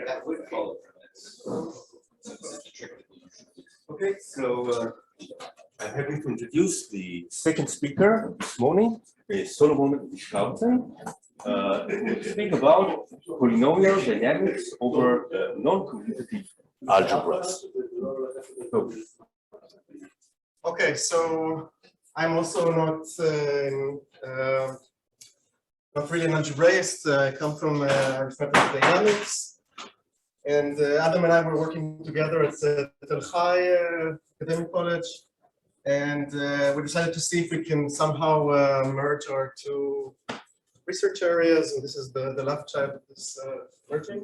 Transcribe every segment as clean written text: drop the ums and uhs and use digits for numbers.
That would follow from it. Okay, so I'm happy to introduce the second speaker this morning, Solomon Vishkautsan, to speak about polynomial dynamics over non-commutative algebras. So, okay, so I'm also not really an algebraist. I come from arithmetic dynamics, and Adam and I were working together at Tel-Aviv-Yaffo Academic College, and we decided to see if we can somehow merge our two research areas, and this is the left child of this merging.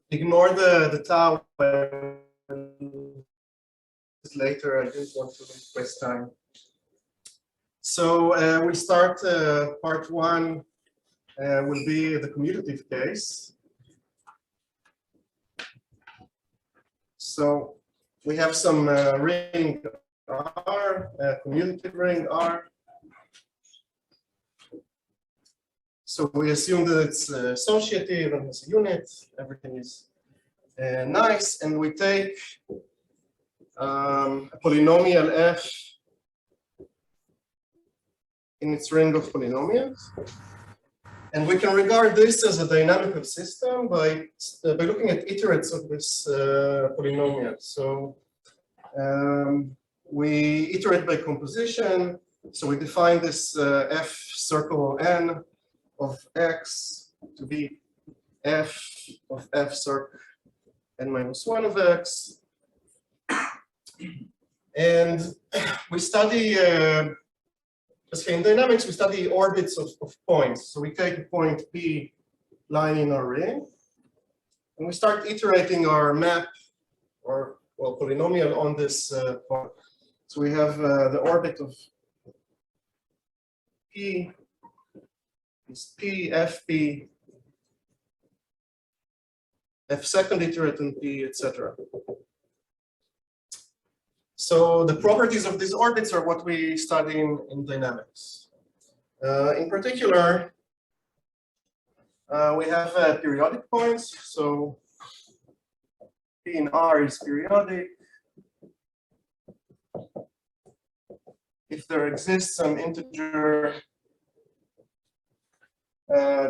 Ignore the tau later. I didn't want to waste time. So we'll start part one. Will be the commutative case. So we have some ring R, commutative ring R. So we assume that it's associative and has a unit. Everything is nice, and we take a polynomial f in its ring of polynomials, and we can regard this as a dynamical system by looking at iterates of this polynomial. So we iterate by composition. So we define this f circle n of x to be f of f circle n minus 1 of x. And we study, in dynamics, we study orbits of points. So we take a point P lying in our ring, and we start iterating our map, or well, polynomial on this point. So we have the orbit of P is P, FP, F second iterate in P, etc. So the properties of these orbits are what we study in dynamics. In particular, we have periodic points. So P in R is periodic. If there exists some integer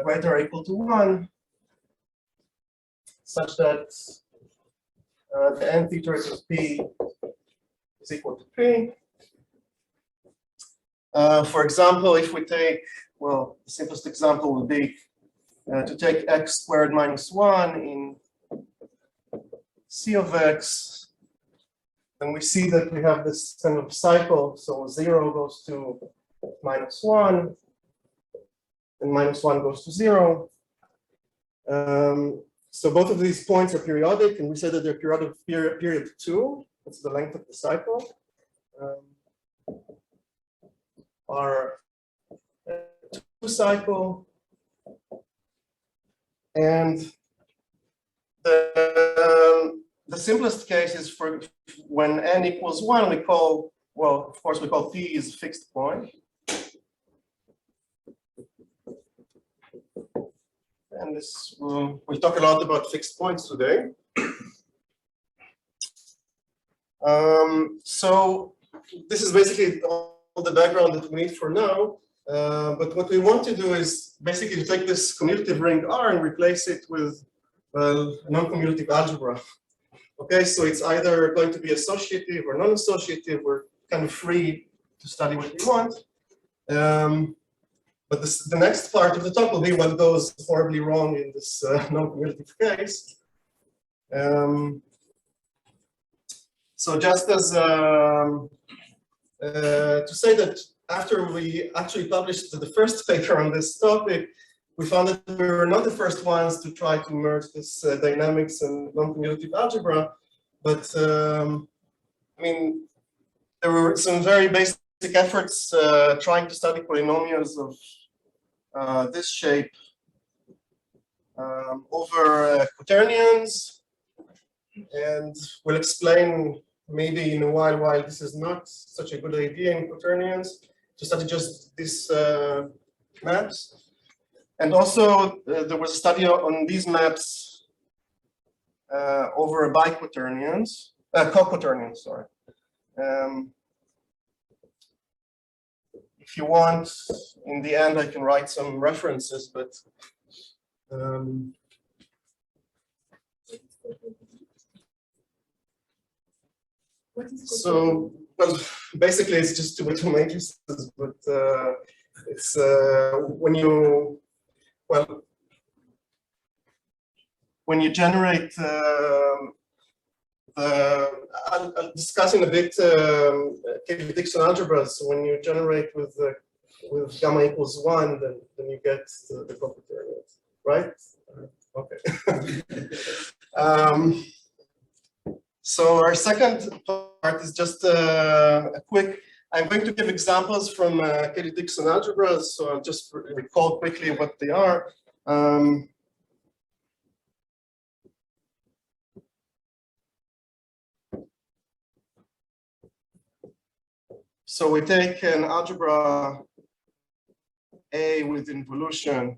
greater or equal to 1, such that the nth iterate of P is equal to P. For example, if we take, well, the simplest example would be to take x squared minus 1 in C of x, then we see that we have this kind of cycle. So 0 goes to minus 1, and minus 1 goes to 0. So both of these points are periodic, and we say that they're periodic period 2. That's the length of the cycle. Our 2 cycle, and the simplest case is for when n equals 1, we call, well, of course, we call P is a fixed point. And this we'll talk a lot about fixed points today. So this is basically all the background that we need for now. But what we want to do is basically take this commutative ring R and replace it with a non-commutative algebra. Okay, so it's either going to be associative or non-associative. We're kind of free to study what we want. But the next part of the talk will be what goes horribly wrong in this non-commutative case. So just as to say that after we actually published the first paper on this topic, we found that we were not the first ones to try to merge this dynamics and non-commutative algebra, but I mean, there were some very basic efforts trying to study polynomials of this shape over quaternions, and we'll explain maybe in a while why this is not such a good idea in quaternions, to study just these maps. And also there was a study on these maps over biquaternions, coquaternions, sorry. If you want, in the end, I can write some references, but so, well, basically it's just two matrices, but it's when you, well, when you generate I'll discuss in a bit Dixon algebras. So when you generate with gamma equals 1, then you get the coquaternions, right? Okay. So our second part is just a quick. I'm going to give examples from Dixon algebras, so I'll just recall quickly what they are. So we take an algebra A with involution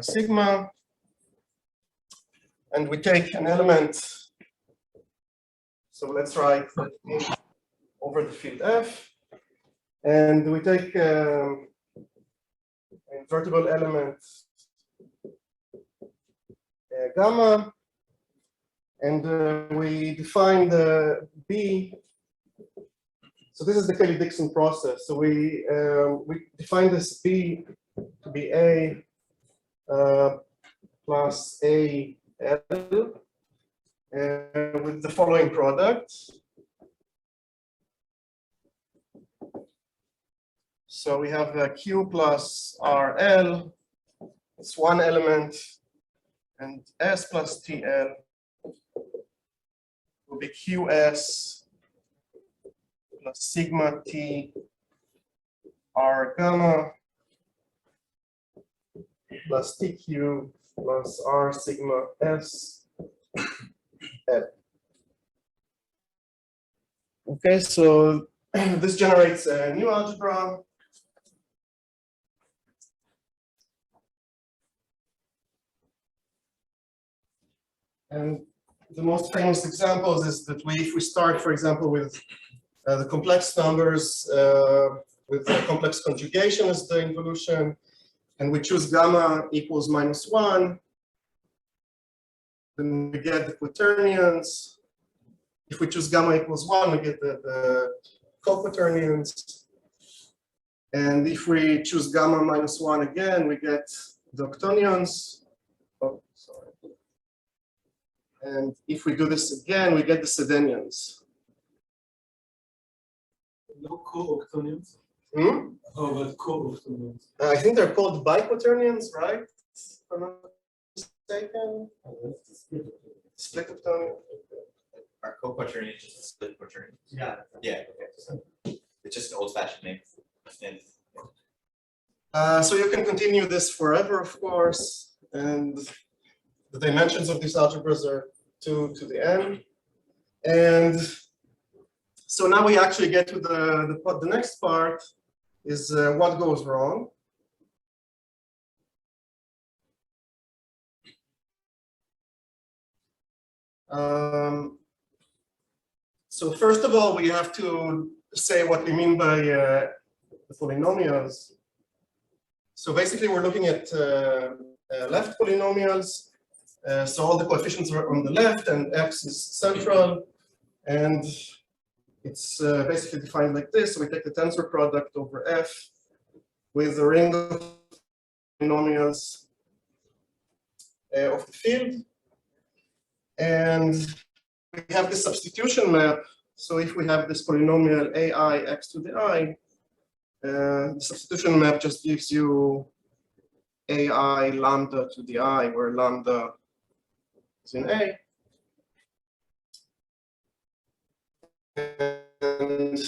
sigma, and we take an element. So let's write over the field F, and we take a invertible element gamma. And we define the B. So this is the Kelly-Dixon process. So we define this B to be A plus A L with the following product. So we have Q plus RL. It's one element, and S plus TL will be QS plus sigma T R gamma plus TQ plus R sigma S L. Okay, so this generates a new algebra. And the most famous examples is that if we start, for example, with the complex numbers with the complex conjugation as the involution, and we choose gamma equals -1, then we get the quaternions. If we choose gamma equals 1, we get the coquaternions. And if we choose gamma -1 again, we get the octonions. Oh, sorry. And if we do this again, we get the sedenions. No co-octonions? Hmm? Oh, but co-octonions. I think they're called biquaternions, right? If I'm not mistaken. Split octonion. Our co-quaternion is just a split quaternion. Yeah. Yeah, okay. So it's just an old-fashioned name. And So you can continue this forever, of course, and the dimensions of these algebras are 2 to the n. And so now we actually get to the next part is what goes wrong. So first of all, we have to say what we mean by the polynomials. So basically, we're looking at left polynomials. So all the coefficients are on the left, and x is central, and it's basically defined like this. So we take the tensor product over f with the ring of polynomials of the field, and we have this substitution map. So if we have this polynomial ai x to the I, the substitution map just gives you ai lambda to the I, where lambda is in A. And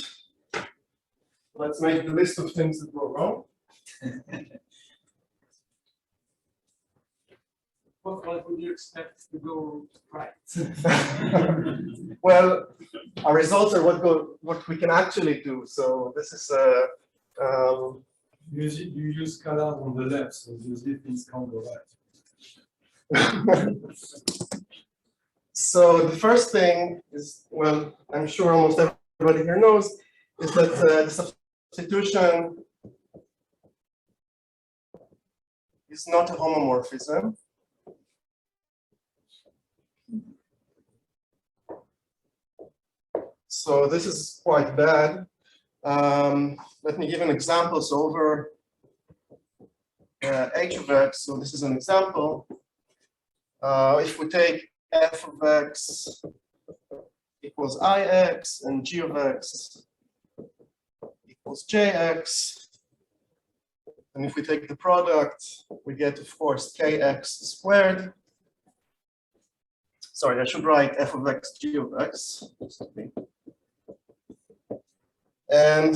let's make the list of things that go wrong. What would you expect to go right? Well, our results are what we can actually do. So this is You use scalars on the left, so usually things can't go right. So the first thing is, well, I'm sure almost everybody here knows, is that the substitution is not a homomorphism. So this is quite bad. Let me give an example. So over h of x, so this is an example. If we take f of x equals ix and g of x equals jx, and if we take the product, we get, of course, kx squared. Sorry, I should write f of x, g of x. And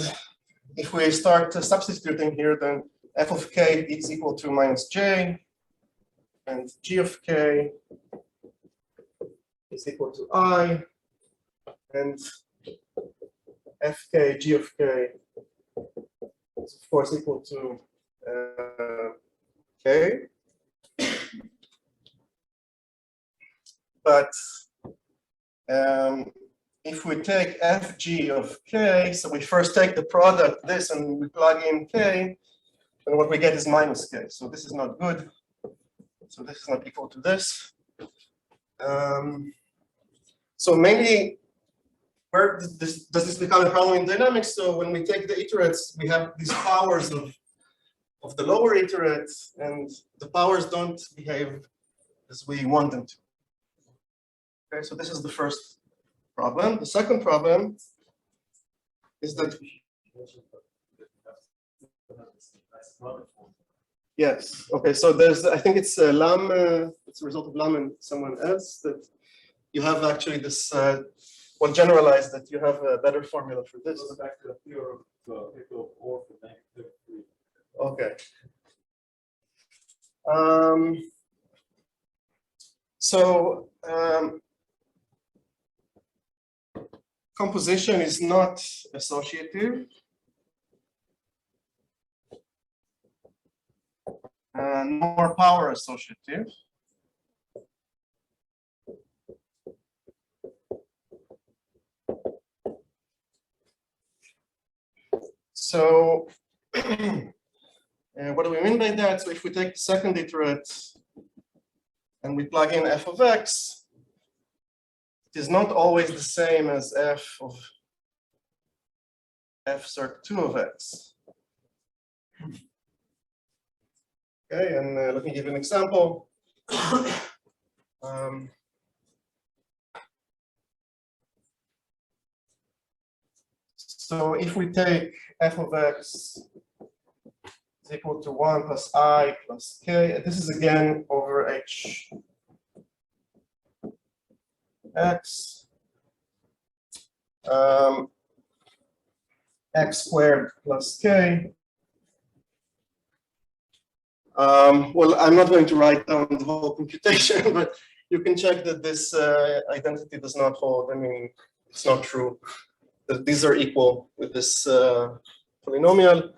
if we start substituting here, then f of k is equal to minus j, and g of k is equal to I, and fk, g of k is of course equal to k. But if we take fg of k, so we first take the product, this, and we plug in k, and what we get is minus k. So this is not good. So this is not equal to this. So mainly, where does this become a problem in dynamics? So when we take the iterates, we have these powers of the lower iterates, and the powers don't behave as we want them to. Okay, so this is the first problem. The second problem is that yes. Okay, so there's, I think it's lam. It's a result of lam and someone else that you have actually this. Well, generalized that you have a better formula for this. Back to the theorem of or for negative 3. Okay. So composition is not associative. Nor power associative. So what do we mean by that? So if we take the second iterate and we plug in f of x, it is not always the same as f of f circ 2 of x. Okay, and let me give you an example. So if we take f of x is equal to 1 plus I plus k, this is again over h x, x squared plus k. Well, I'm not going to write down the whole computation, but you can check that this identity does not hold. I mean, it's not true that these are equal with this polynomial,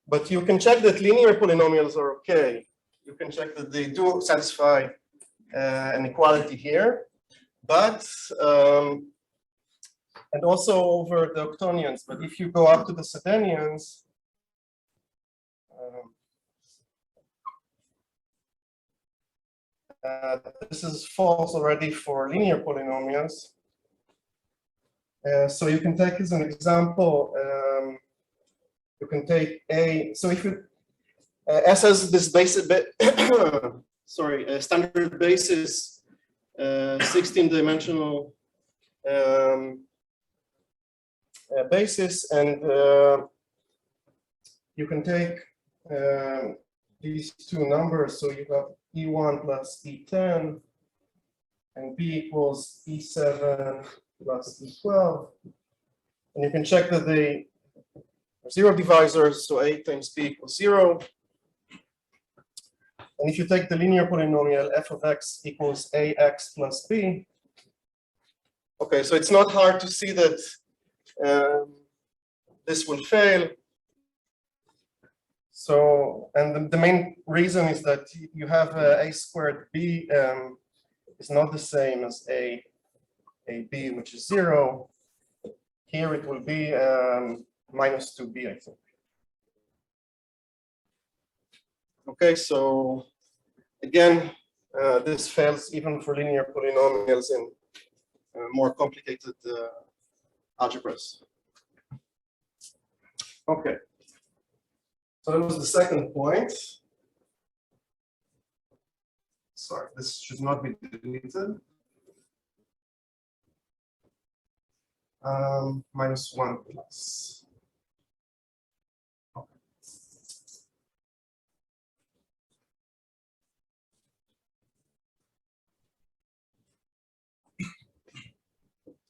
but you can check that linear polynomials are okay. You can check that they do satisfy an equality here, but and also over the octonions. But if you go up to the Sedenians, this is false already for linear polynomials. So you can take as an example, you can take a, so if you, S has this basic, sorry, standard basis, 16-dimensional basis, and you can take these two numbers, so you have E1 plus E10, and B equals E7 plus E12, and you can check that they are zero divisors, so A times B equals 0. And if you take the linear polynomial f of x equals ax plus b, okay, so it's not hard to see that this will fail. So, and the main reason is that you have a squared b is not the same as a b, which is 0. Here it will be minus 2b, I think. Okay, so again, this fails even for linear polynomials in more complicated algebras. Okay, so that was the second point. Sorry, this should not be deleted. Minus 1 plus. Okay.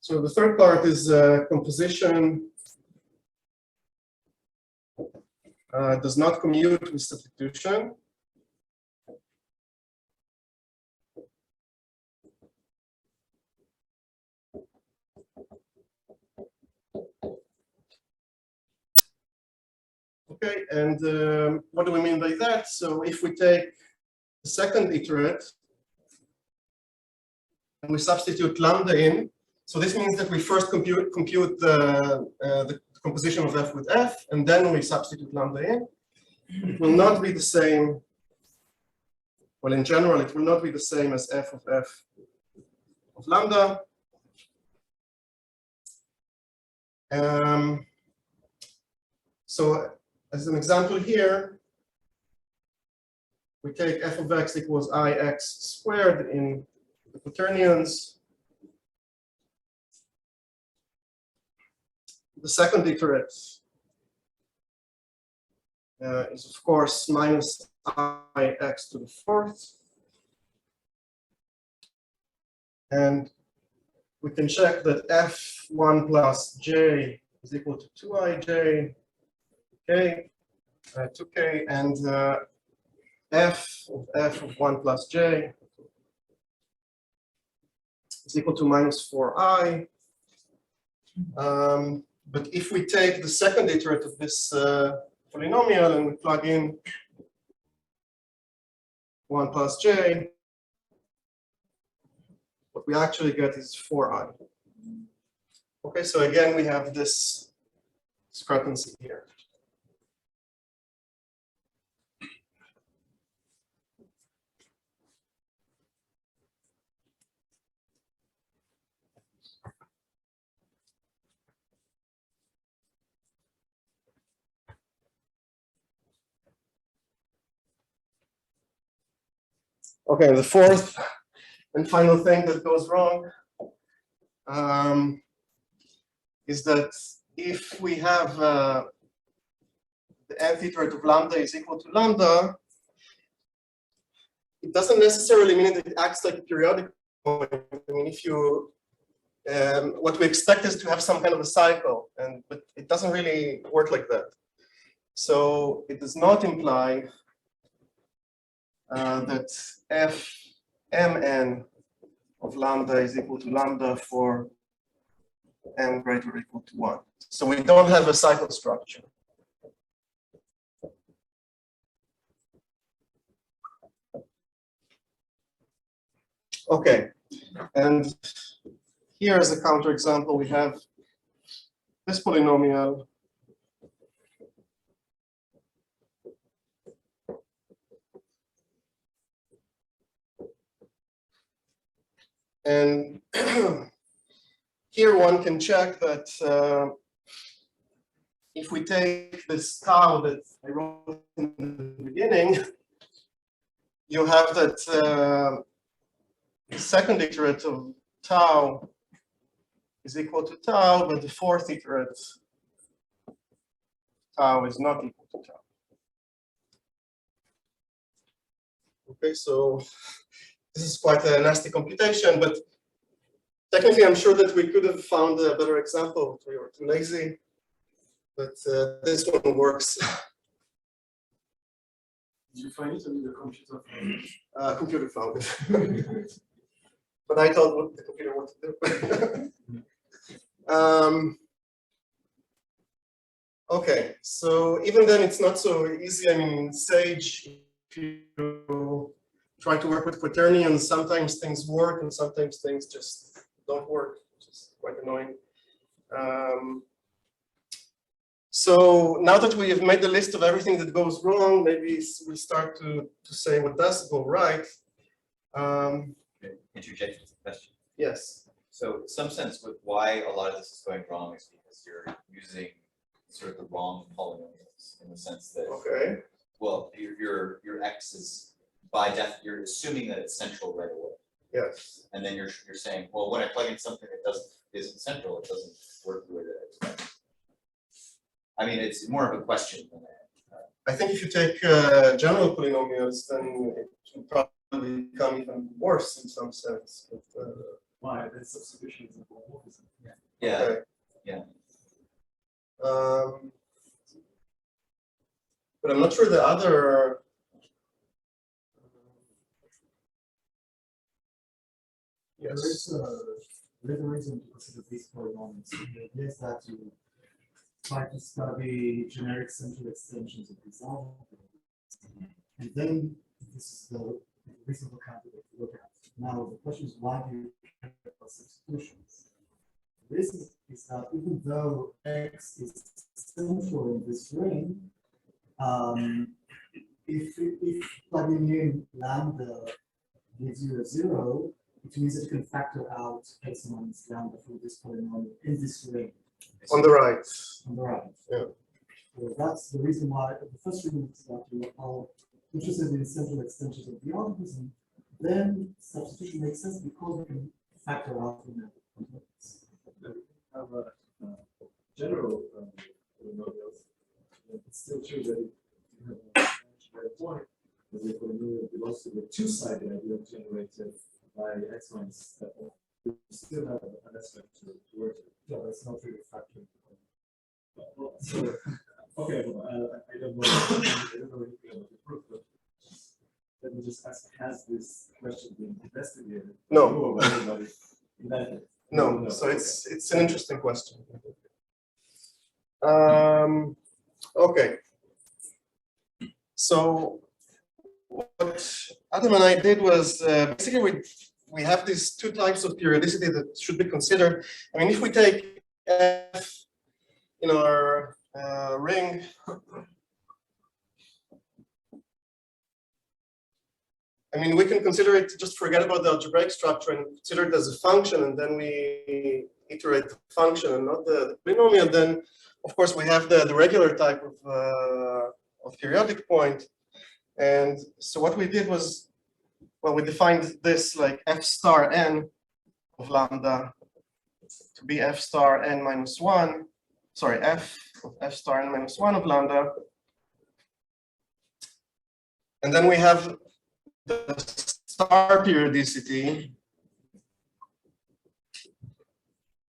So the third part is composition does not commute with substitution. Okay, and what do we mean by that? So if we take the second iterate and we substitute lambda in, so this means that we first compute the composition of f with f, and then we substitute lambda in. It will not be the same. Well, in general, it will not be the same as f of lambda. So as an example here, we take f of x equals ix squared in the quaternions. The second iterate is of course minus ix to the fourth. And we can check that f1 plus j is equal to 2ij, k, 2k, and f of 1 plus j is equal to minus 4i. But if we take the second iterate of this polynomial and we plug in 1 plus j, what we actually get is 4i. Okay, so again, we have this discrepancy here. Okay, the fourth and final thing that goes wrong is that if we have the nth iterate of lambda is equal to lambda, it doesn't necessarily mean that it acts like a periodic point. I mean, if you, what we expect is to have some kind of a cycle, but it doesn't really work like that. So it does not imply that fmn of lambda is equal to lambda for n greater or equal to 1. So we don't have a cycle structure. Okay, and here as a counterexample, we have this polynomial and here one can check that if we take this tau that I wrote in the beginning, you have that second iterate of tau is equal to tau, but the fourth iterate tau is not equal to tau. Okay, so this is quite a nasty computation, but technically I'm sure that we could have found a better example. We were too lazy, but this one works. Did you find it or did the computer find it? Computer found it. But I told what the computer wanted to do. Okay, so even then it's not so easy. I mean, in Sage, if you try to work with quaternions, sometimes things work and sometimes things just don't work, which is quite annoying. So now that we have made the list of everything that goes wrong, maybe we start to say what does go right. Interject with a question. Yes. So in some sense, with why a lot of this is going wrong is because you're using sort of the wrong polynomials in the sense that, Okay. well, your x is by def, you're assuming that it's central right away. Yes. And then you're saying, well, when I plug in something that isn't central, it doesn't work the way that I expect. I mean, it's more of a question than I think if you take general polynomials, then it will probably become even worse in some sense. But, Why? Then substitution is a homomorphism. yeah. okay. Yeah. But I'm not sure the other. Yes. There is a reason to consider these polynomials. The idea is that you try to study generic central extensions of these algorithms. And then this is the reasonable candidate to look at. Now, the question is, why do you care about substitutions? The reason is that even though x is central in this ring, if plugging in lambda gives you a 0, it means that you can factor out x minus lambda from this polynomial in this ring. On the right. On the right. Yeah. So that's the reason why, the first reason is that you are interested in central extensions of the algorithm, then substitution makes sense because we can factor out from that. Have a general polynomials. It's still true that you have a point that the polynomial belongs to the two-sided idea generated by x minus step. You still have an aspect to work with. Yeah, that's not really factoring. Well, so, okay, well, I don't know anything about the proof, but let me just ask, has this question been investigated? No. Or by anybody in that? No. So it's an interesting question. Okay. So what Adam and I did was basically we have these two types of periodicity that should be considered. I mean, if we take F in our ring, I mean, we can consider it, just forget about the algebraic structure and consider it as a function, and then we iterate the function and not the polynomial. Then, of course, we have the regular type of periodic point. And so what we did was, well, we defined this like f star n of lambda to be f star n minus 1, sorry, f of f star n minus 1 of lambda. And then we have the star periodicity.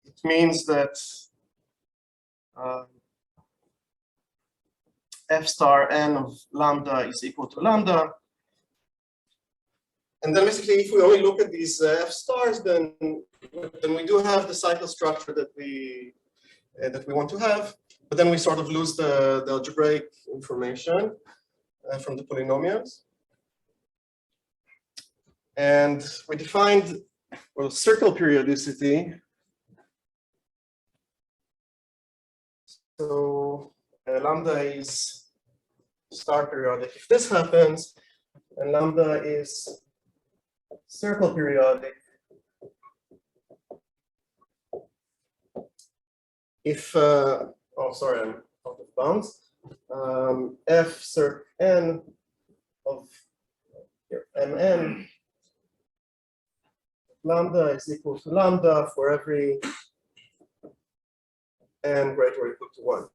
It means that f star n of lambda is equal to lambda. And then basically, if we only look at these f stars, then we do have the cycle structure that we want to have, but then we sort of lose the algebraic information from the polynomials. And we defined, well, circle periodicity. So lambda is star periodic if this happens, and lambda is circle periodic if, oh, sorry, I'm out of bounds. F circ n of here, mn lambda is equal to lambda for every n greater or equal to 1.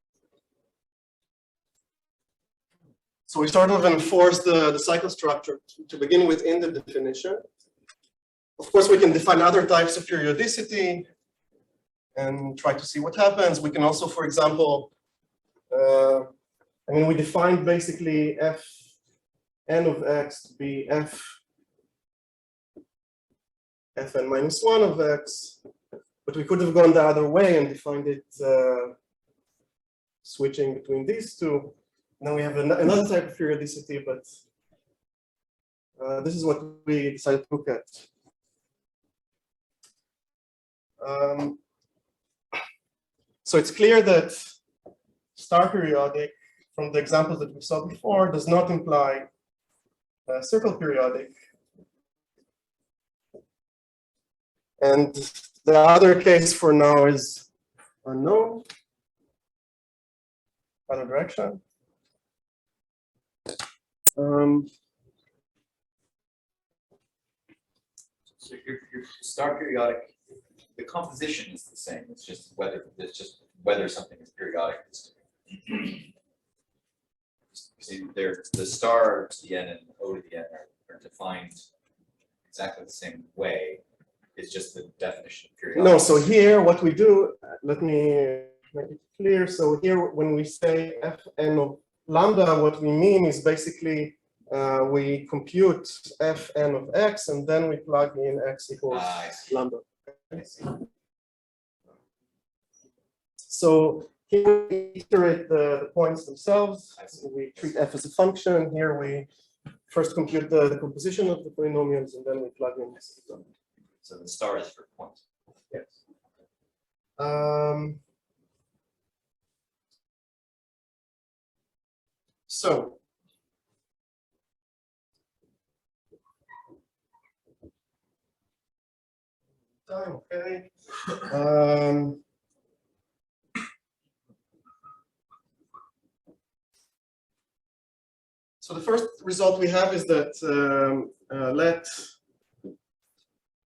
So we sort of enforce the cycle structure to begin with in the definition. Of course, we can define other types of periodicity and try to see what happens. We can also, for example, I mean, we defined basically f n of x to be fn minus 1 of x, but we could have gone the other way and defined it switching between these two. Now we have another type of periodicity, but this is what we decided to look at. So it's clear that star periodic, from the examples that we saw before, does not imply circle periodic. And the other case for now is unknown, other direction. So your star periodic, the composition is the same. It's just whether something is periodic. See, the star to the n and O to the n are defined exactly the same way. It's just the definition of periodic. No, so here what we do, let me make it clear. So here when we say Fn of lambda, what we mean is basically we compute Fn of x and then we plug in x equals lambda. So here we iterate the points themselves. We treat f as a function. Here we first compute the composition of the polynomials and then we plug in x. So the star is for points. Yes. So okay. So the first result we have is that let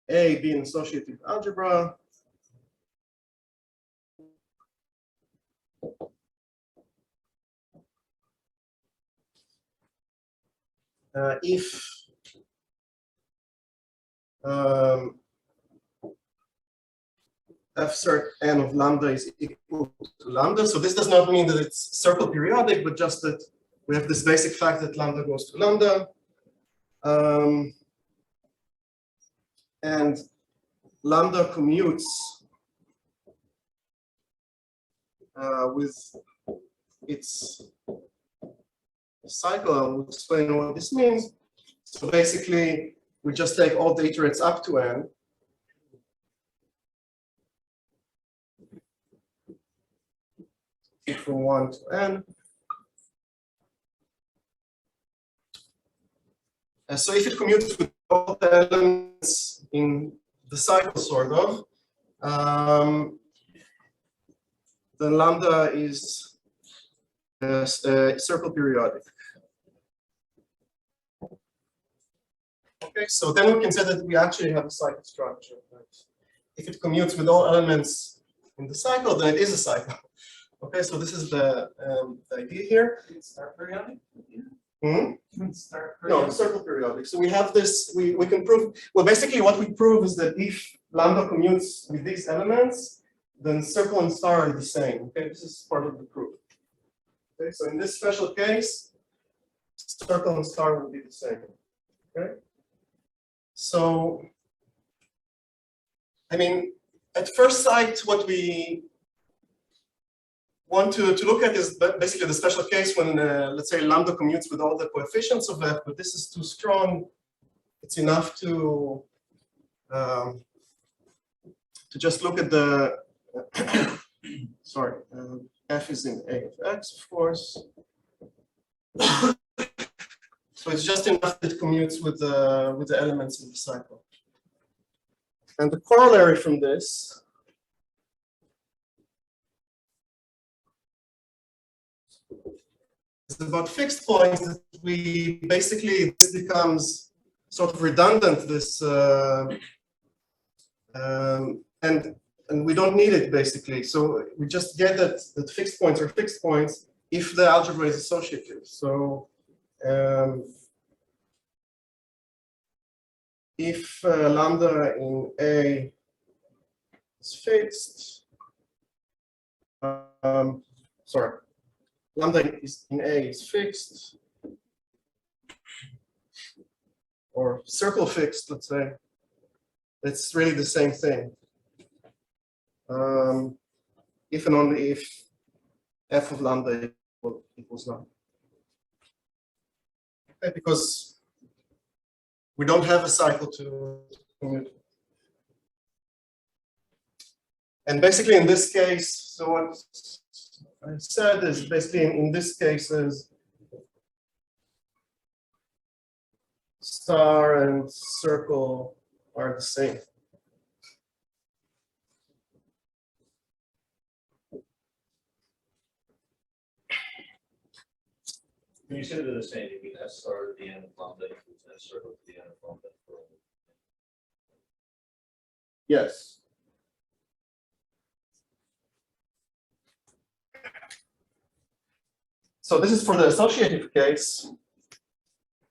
A be an associative algebra. If f cert n of lambda is equal to lambda. So this does not mean that it's circle periodic, but just that we have this basic fact that lambda goes to lambda. And lambda commutes with its cycle. I'll explain what this means. So basically, we just take all the iterates up to n. From 1 to n. And so if it commutes with all the elements in the cycle, sort of, then lambda is circle periodic. Okay, so then we can say that we actually have a cycle structure. Right? If it commutes with all elements in the cycle, then it is a cycle. Okay, so this is the idea here. It's star periodic? Star periodic. No, circle periodic. So we have this, we can prove, well, basically what we prove is that if lambda commutes with these elements, then circle and star are the same. Okay, this is part of the proof. Okay, so in this special case, circle and star will be the same. Okay, so, I mean, at first sight, what we want to look at is basically the special case when, let's say, lambda commutes with all the coefficients of f, but this is too strong. It's enough to just look at the, sorry, f is in A of x, of course. So it's just enough that it commutes with the elements in the cycle. And the corollary from this is about fixed points that we basically, this becomes sort of redundant, this and we don't need it basically. So we just get that fixed points are fixed points if the algebra is associative. So if lambda in A is fixed, sorry, lambda is in A is fixed, or circle fixed, let's say, it's really the same thing. If and only if f of lambda equals none. Okay, because we don't have a cycle to commute. And basically in this case, so what I said is basically in this case is star and circle are the same. When you say they're the same, you mean S star at the end of lambda equals S circle at the end of lambda. Yes. So this is for the associative case.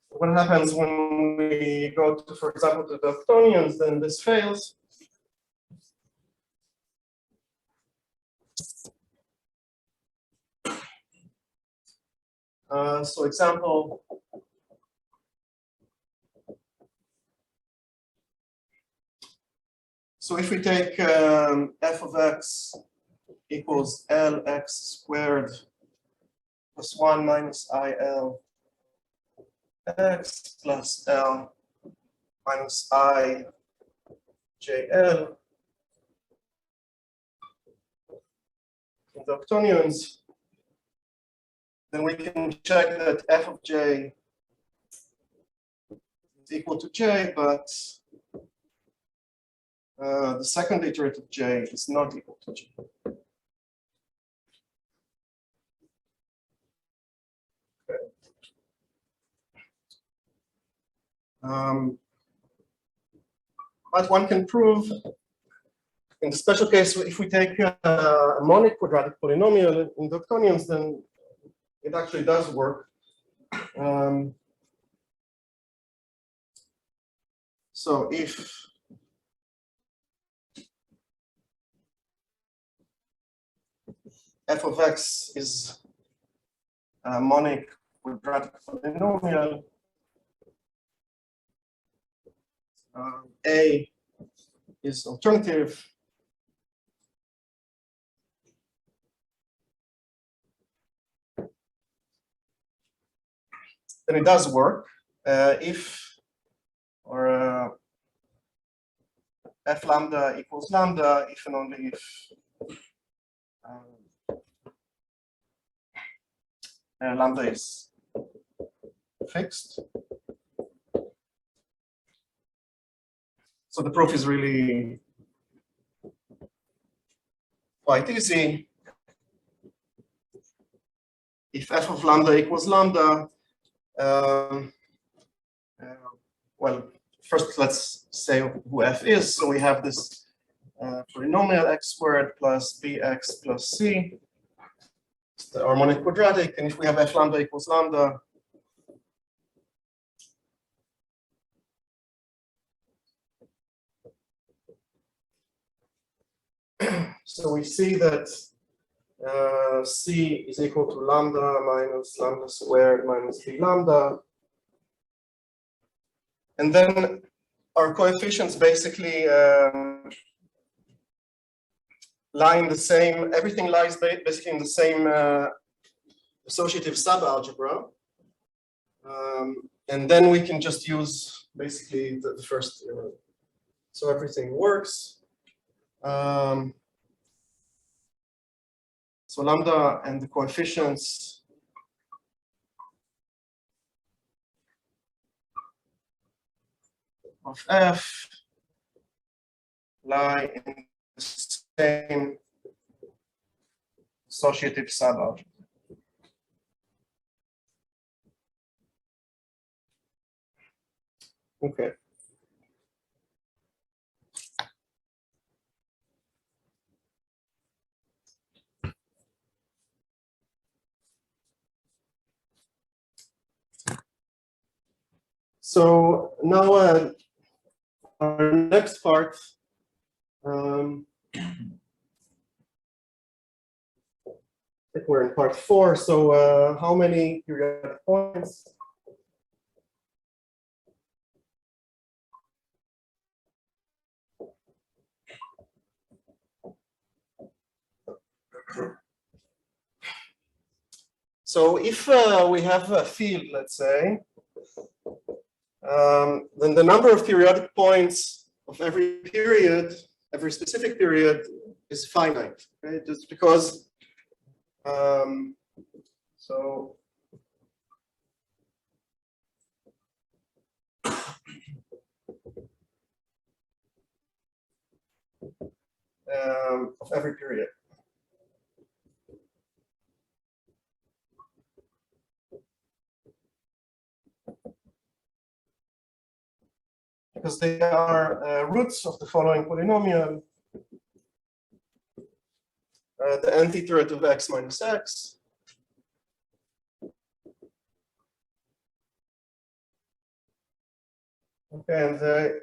What happens when we go to, for example, to the octonions, then this fails. So example, so if we take f of x equals lx squared plus 1 minus il x plus l minus I jl in the octonions, then we can check that f of j is equal to j, but the second iterative j is not equal to j. Okay. But one can prove in the special case, if we take a monic quadratic polynomial in the octonions, then it actually does work. So if f of x is a monic quadratic polynomial, A is alternative, then it does work if, or f lambda equals lambda, if and only if lambda is fixed. So the proof is really quite easy. If f of lambda equals lambda, well, first let's say who f is. So we have this polynomial x squared plus bx plus c. It's the harmonic quadratic, and if we have f lambda equals lambda, so we see that c is equal to lambda minus lambda squared minus b lambda. And then our coefficients basically lie in the same, everything lies basically in the same associative subalgebra. And then we can just use basically the first, so everything works. So lambda and the coefficients of f lie in the same associative subalgebra. Okay. So now our next part, I think we're in part 4. So how many periodic points? So if we have a field, let's say, then the number of periodic points of every period, every specific period, is finite. Okay? Just because so of every period. Because they are roots of the following polynomial, the nth iterative x minus x. Okay, and there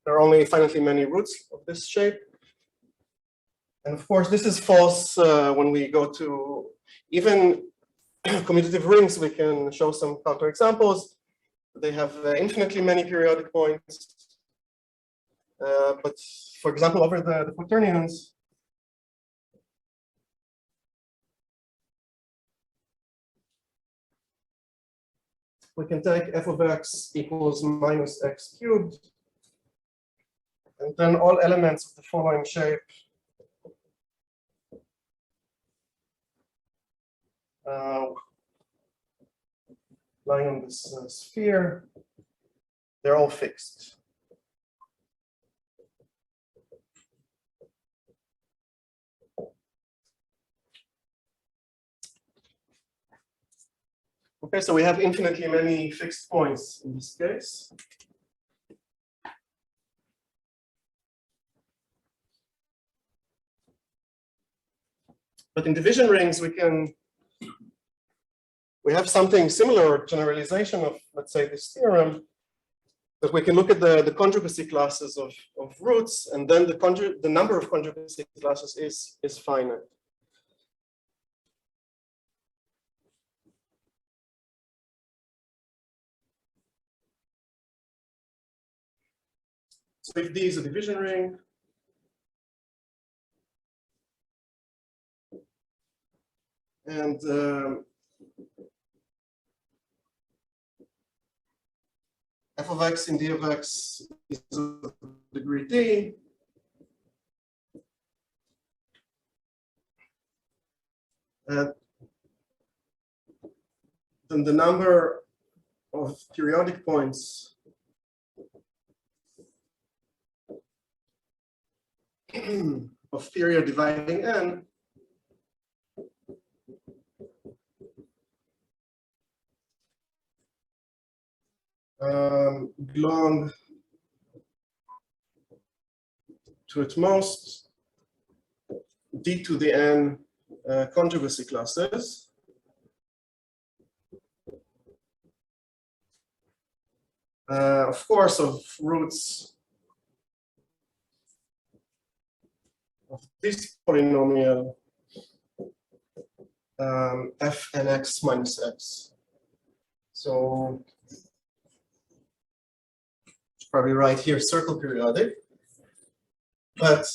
are only finitely many roots of this shape. And of course, this is false when we go to even commutative rings. We can show some counterexamples. They have infinitely many periodic points. But for example, over the quaternions, we can take f of x equals minus x cubed, and then all elements of the following shape lying on this sphere, they're all fixed. Okay, so we have infinitely many fixed points in this case. But in division rings, we have something similar, generalization of, let's say, this theorem, that we can look at the conjugacy classes of roots, and then the number of conjugacy classes is finite. So if D is a division ring, and f of x in d of x is of degree d, then the number of periodic points of period dividing n belong to at most d to the n conjugacy classes. Of course, of roots of this polynomial f n x minus x. So probably right here, circle periodic. But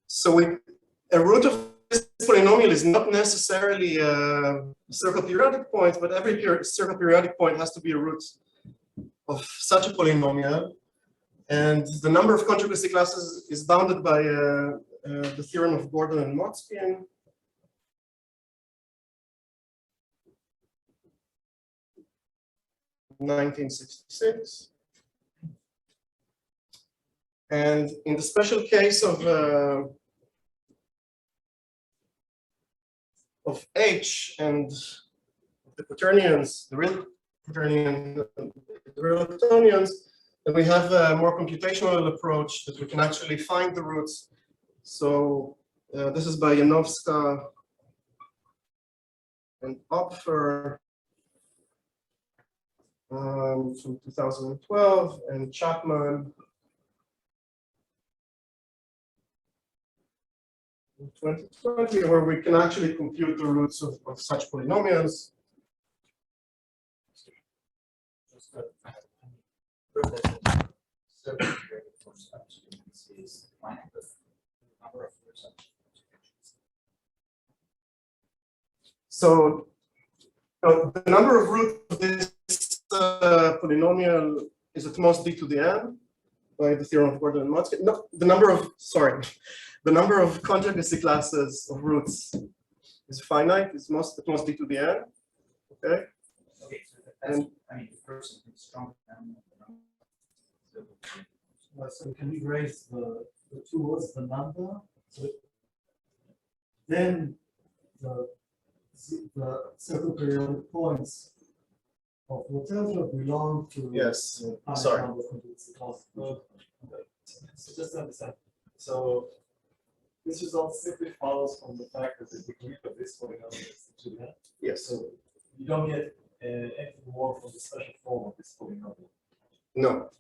so a root of this polynomial is not necessarily a circle periodic point, but every circle periodic point has to be a root of such a polynomial. And the number of conjugacy classes is bounded by the theorem of Gordon and Motzkin. In 1966. And in the special case of H and the quaternions, the real quaternion, the real quaternions, then we have a more computational approach that we can actually find the roots. So this is by Janowska and Opfer from 2012, and Chapman in 2020, where we can actually compute the roots of such polynomials. So the number of roots of this polynomial is at most d to the n by the theorem of Gordon and Motzkin. No, the number of conjugacy classes of roots is finite. It's at most d to the n. Okay. Okay, so that's, I mean, the person is stronger than so can we raise the towards the number? So then the circle periodic points of whatever belong to Yes. the finite Sorry. number of conjugacy classes. So just to understand, so this result simply follows from the fact that the degree of this polynomial is 2n. Yes. So you don't get anything more from the special form of this polynomial. No.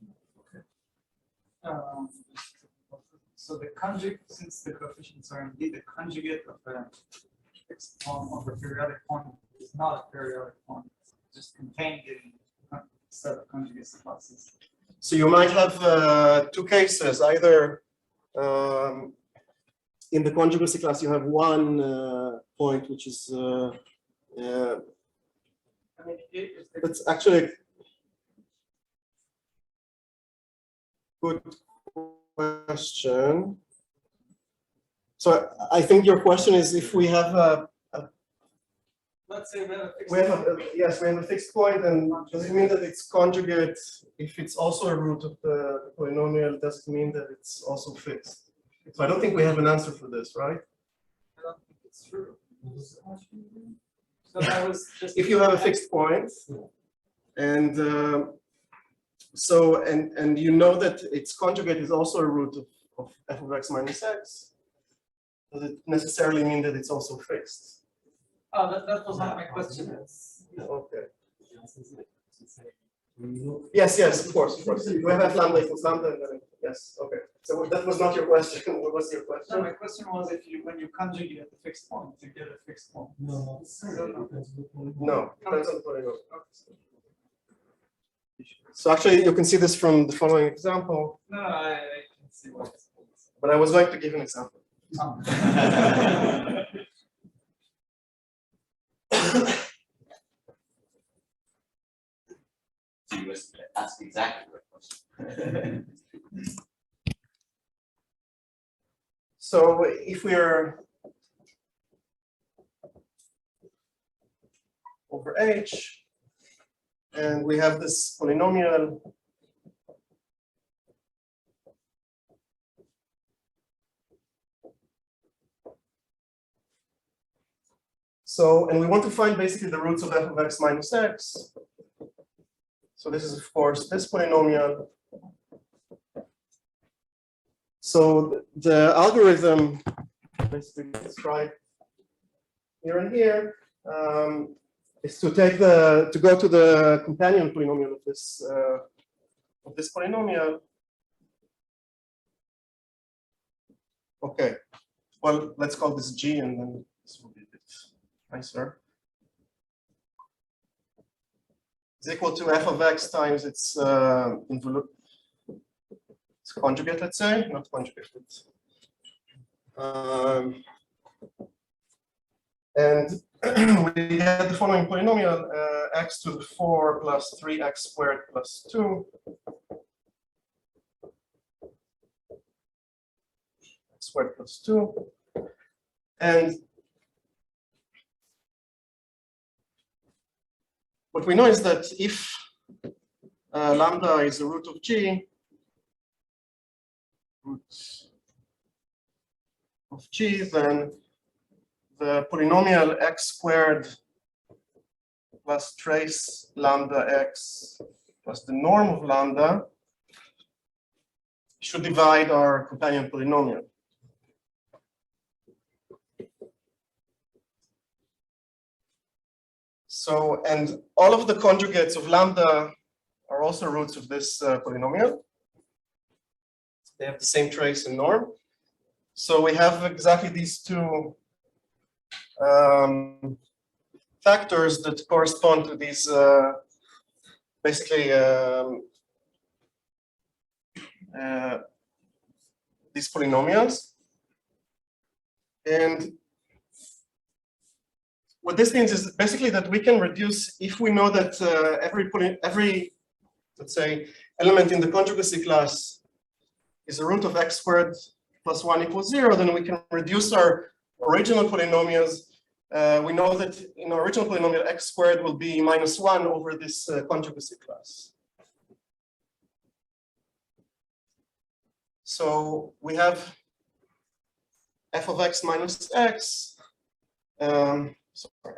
So the conjugate, since the coefficients are indeed the conjugate of a fixed form of a periodic point, is not a periodic point, it's just contained in a set of conjugacy classes. So you might have two cases. Either in the conjugacy class you have one point which is I mean, that's actually a good question. So I think your question is if we have let's say we have a fixed we have a fixed point, and does it mean that it's conjugate if it's also a root of the polynomial? Does it mean that it's also fixed? So I don't think we have an answer for this, right? I don't think it's true. So I was just If you have a fixed point, and and you know that its conjugate is also a root of f of x minus x, does it necessarily mean that it's also fixed? Oh, that was not my question. Okay. Yes, yes, of course, of course. We have f lambda equals lambda, and then yes, okay. So that was not your question. What was your No, question? my question was if you, when you conjugate the fixed point, you get a fixed point. No, No, depends on the polynomial. So actually, you can see this from the following example, No, I can see what. but I was going to give an example. So you was asked exactly the question. So if we're over H, and we have this polynomial so, and we want to find basically the roots of f of x minus x. So this is, of course, this polynomial. So the algorithm basically described here and here is to take to go to the companion polynomial of this polynomial. Okay, well, let's call this G, and then this will be a bit nicer. Is equal to f of x times its conjugate, let's say, not conjugate. And we get the following polynomial, x to the 4 plus 3x squared plus 2. Squared plus 2. And what we know is that if lambda is a root of G, then the polynomial x squared plus trace lambda x plus the norm of lambda should divide our companion polynomial. So, and all of the conjugates of lambda are also roots of this polynomial. They have the same trace and norm. So we have exactly these two factors that correspond to these basically these polynomials. And what this means is basically that we can reduce, if we know that every, let's say, element in the conjugacy class is a root of x squared plus 1 equals 0, then we can reduce our original polynomials. We know that in our original polynomial, x squared will be minus 1 over this conjugacy class. So we have f of x minus x, sorry,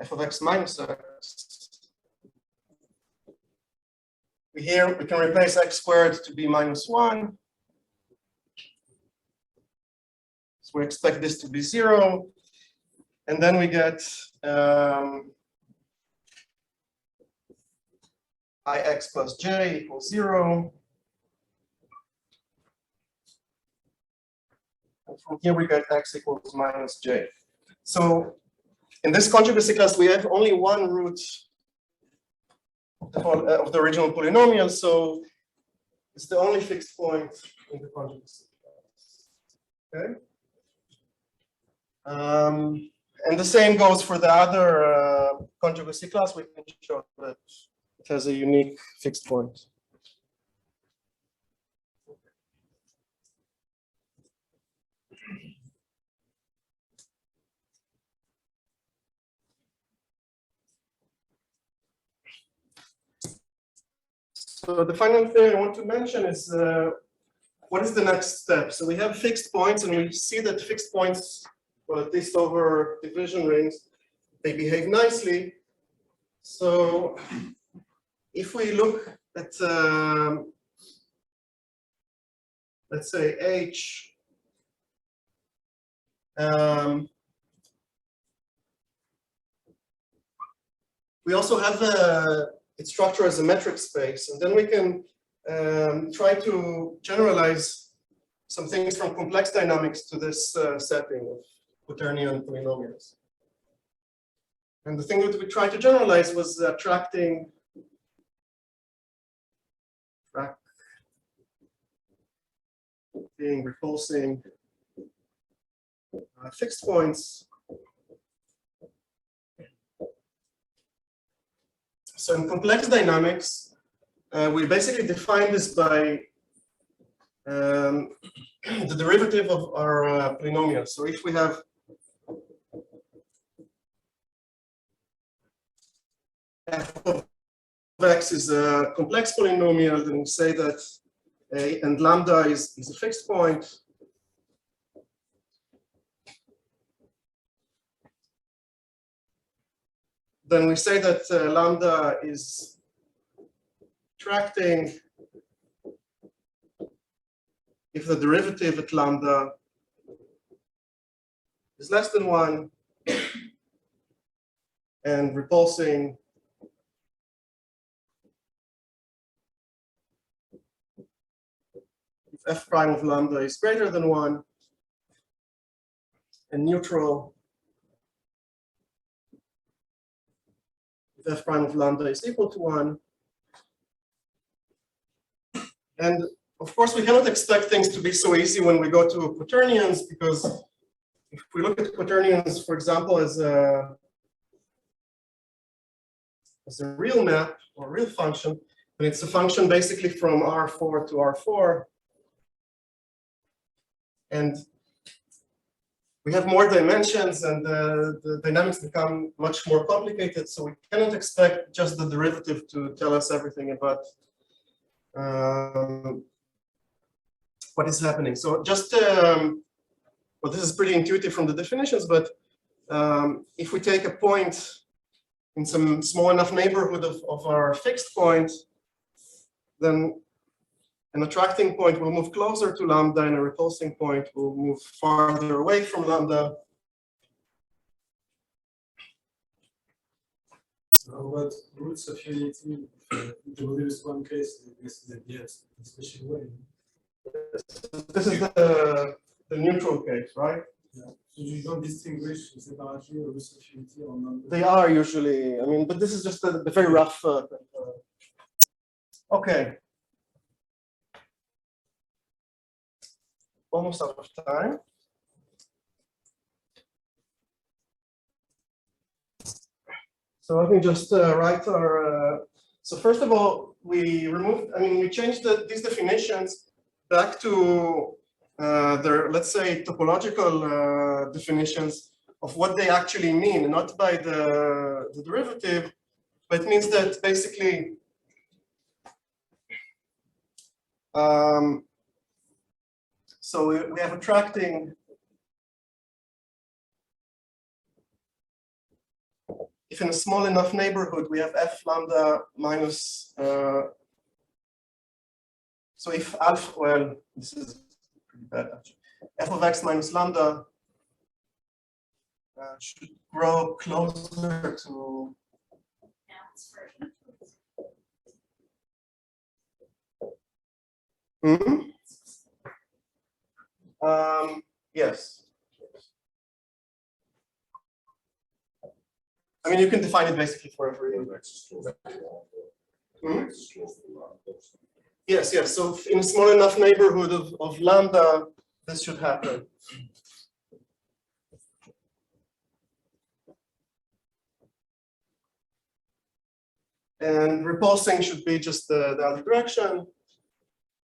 f of x minus x. We can replace x squared to be minus 1. So we expect this to be 0. And then we get ix plus j equals 0. And from here we get x equals minus j. So in this conjugacy class, we have only one root of the original polynomial, so it's the only fixed point in the conjugacy class. Okay. And the same goes for the other conjugacy class. We can show that it has a unique fixed point. So the final thing I want to mention is what is the next step? So we have fixed points, and we see that fixed points, well, at least over division rings, they behave nicely. So if we look at, let's say H, we also have its structure as a metric space, and then we can try to generalize some things from complex dynamics to this setting of quaternion polynomials. And the thing that we tried to generalize was attracting repulsing fixed points. So in complex dynamics, we basically define this by the derivative of our polynomial. So if we have f of x is a complex polynomial, then we say that a and lambda is a fixed point. Then we say that lambda is attracting if the derivative at lambda is less than 1 and repulsing if f prime of lambda is greater than 1 and neutral if f prime of lambda is equal to 1. And of course, we cannot expect things to be so easy when we go to quaternions, because if we look at quaternions, for example, as a real map or real function, then it's a function basically from R4 to R4. And we have more dimensions, and the dynamics become much more complicated. So we cannot expect just the derivative to tell us everything about what is happening. So just, well, this is pretty intuitive from the definitions, but if we take a point in some small enough neighborhood of our fixed point, then an attracting point will move closer to lambda and a repulsing point will move farther away from lambda. What roots of unity, there is one case, yes, in a special way. This is the neutral case, right? Yeah. So you don't distinguish separately roots of unity or not? They are usually, I mean, but this is just the very rough. Okay. Almost out of time. So let me just write our. So first of all, we removed. I mean, we changed these definitions back to their, let's say, topological definitions of what they actually mean, not by the derivative, but it means that basically. So we have attracting. If in a small enough neighborhood we have f lambda minus, so if alpha, well, this is pretty bad actually. F of x minus lambda should grow closer to. Hmm? Yes. I mean, you can define it basically for every. Hmm? Yes, yes. So in a small enough neighborhood of lambda, this should happen. And repulsing should be just the other direction.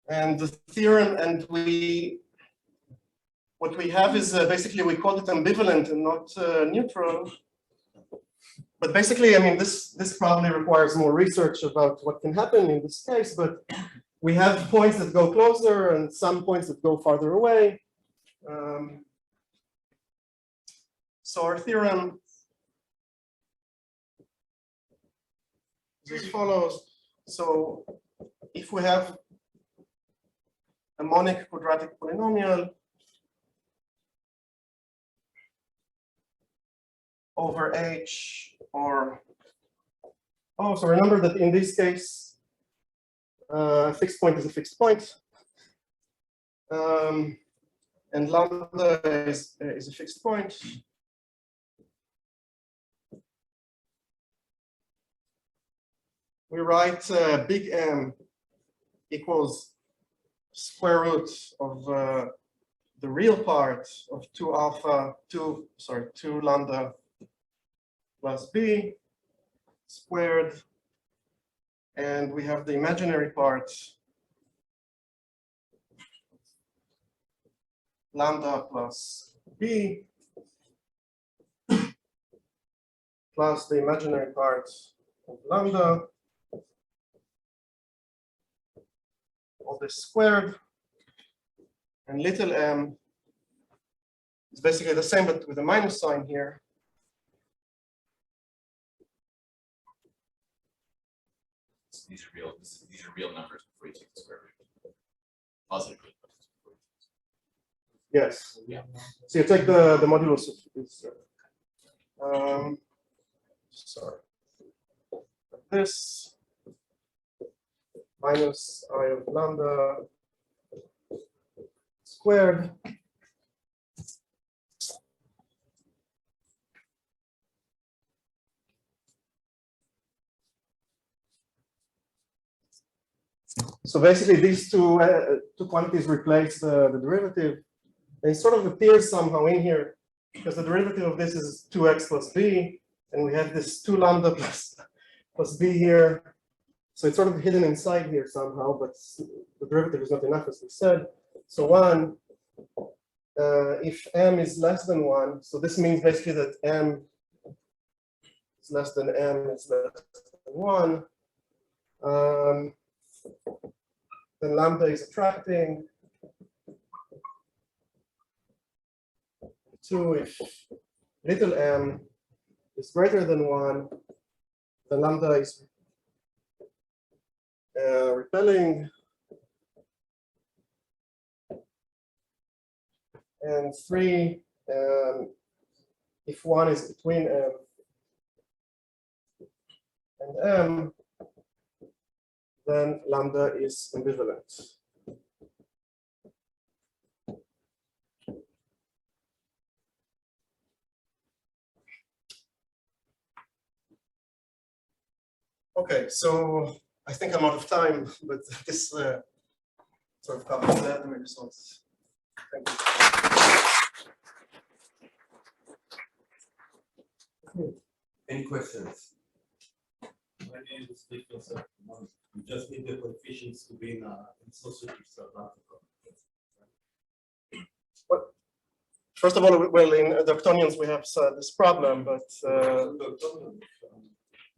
And the theorem, and what we have is basically we call it ambivalent and not neutral. But basically, I mean, this probably requires more research about what can happen in this case, but we have points that go closer and some points that go farther away. So our theorem is as follows. So if we have a monic quadratic polynomial over H, or, oh, so remember that in this case, fixed point is a fixed point. And lambda is a fixed point. We write big M equals square root of the real part of 2 lambda plus b squared, and we have the imaginary part lambda plus b plus the imaginary part of lambda, all this squared, and little m is basically the same but with a minus sign here. These are real numbers before you take the square root. Positive real numbers before you take the square root. Yes. Yeah. So you take the modulus of this. Sorry. This minus I of lambda squared so basically these two quantities replace the derivative. And it sort of appears somehow in here because the derivative of this is 2x plus b, and we have this 2 lambda plus b here. So it's sort of hidden inside here somehow, but the derivative is not enough, as we said. So 1, if m is less than 1, so this means basically that m is less than m is less than 1. Then lambda is attracting. 2, if little m is greater than 1, the lambda is repelling. And 3, if 1 is between m and m, then lambda is ambivalent. Okay, so I think I'm out of time, but this sort of covers that and my results. Thank you. Any questions? any difference of money. You just need the coefficients to be in associative submatrix. First of all, well, in the octonions we have this problem, but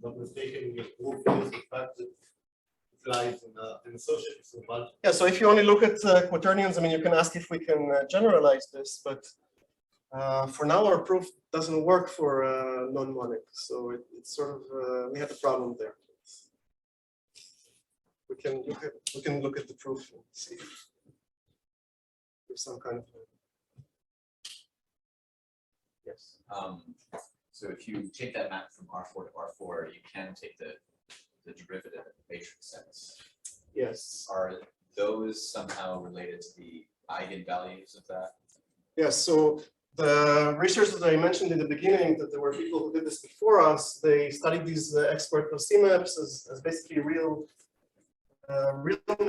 Not mistaken, your proof is the fact that it lies in associative submatrix. yeah, so if you only look at quaternions, I mean, you can ask if we can generalize this, but for now our proof doesn't work for non-monic, so it's sort of we have a problem there. We can look at the proof and see if there's some kind of yes. So if you take that map from R4 to R4, you can take the derivative in the matrix sense. Yes. Are those somehow related to the eigenvalues of that? Yes, so the research that I mentioned in the beginning, that there were people who did this before us, they studied these expert plus C maps as basically real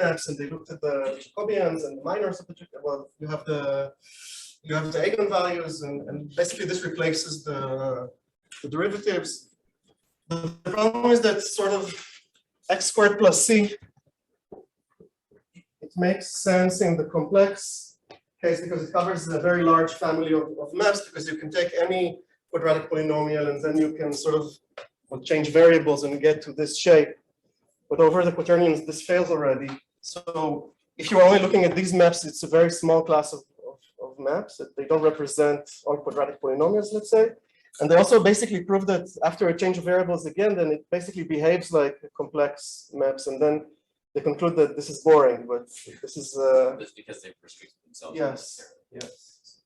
maps, and they looked at the Jacobians and the minors of the Jacobian. Well, you have the eigenvalues, and basically this replaces the derivatives. The problem is that sort of x squared plus c, it makes sense in the complex case because it covers a very large family of maps, because you can take any quadratic polynomial and then you can sort of change variables and get to this shape. But over the quaternions, this fails already. So if you're only looking at these maps, it's a very small class of maps that they don't represent all quadratic polynomials, let's say. And they also basically prove that after a change of variables again, then it basically behaves like complex maps. And then they conclude that this is boring, but this is Just because they've restricted themselves. yes, yes.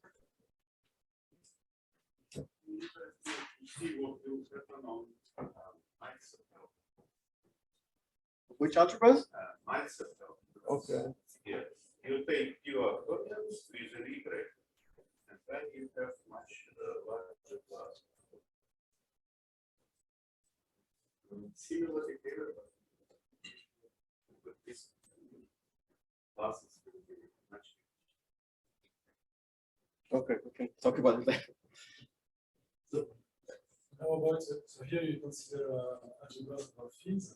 Which algebras? Okay. Here, you take pure quaternions with an Y, and then you have much larger class. Similarly here, but this classes will be much. Okay, we can talk about it later. How about it? So here you consider algebras of fields.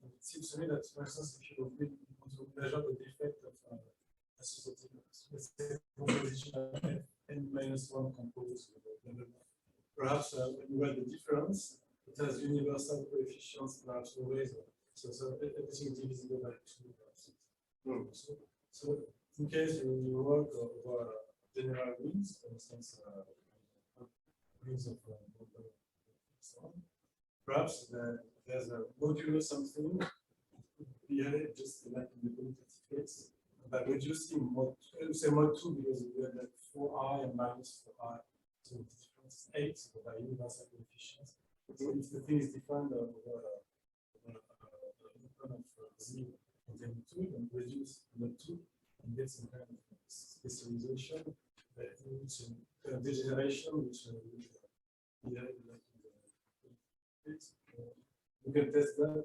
And it seems to me that, for instance, if you really want to measure the defect of associative, let's say, composition of n-1 composed with a level, perhaps when you write the difference, it has universal coefficients, perhaps always. So everything is divisible by 2. So in case you work over general rings, for instance, rings of so on, perhaps there's a modulo something behind just like in the quantitative case, by reducing mod, say mod 2 because we have like 4i and minus 4i, so the difference is 8, so by universal coefficients. So if the thing is defined over of 0 and then 2, then reduce mod 2 and get some kind of specialization, which degeneration, which we have like you can test that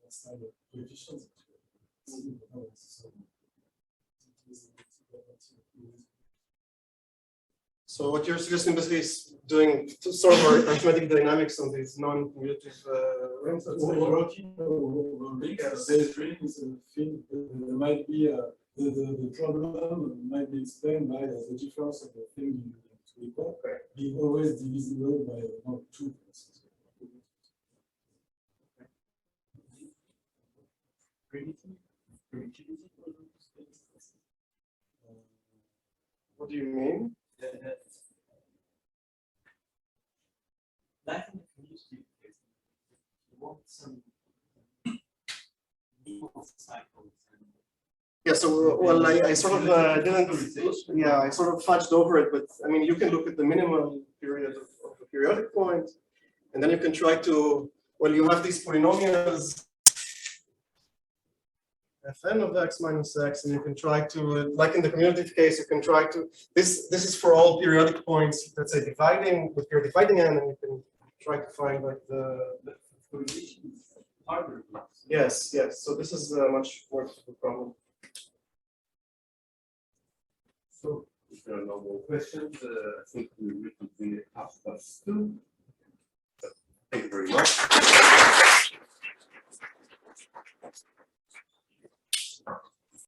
side of coefficients. So what you're suggesting basically is doing sort of arithmetic dynamics on these non-commutative rings. Working over rings, base rings, there might be the problem might be explained by the difference of the thing to equal being always divisible by not 2. What do you mean? Like in the community, you want some cycles. Yeah, so well, I sort of didn't, yeah, I sort of fudged over it, but I mean, you can look at the minimum period of a periodic point, and then you can try to, well, you have these polynomials, fn of x minus x, and you can try to, like in the commutative case, you can try to, this is for all periodic points, let's say dividing, with your dividing n, and you can try to find like the harder. yes, so this is a much more difficult problem. So, if there are no more questions, I think we will continue 2:30. Thank you. very much.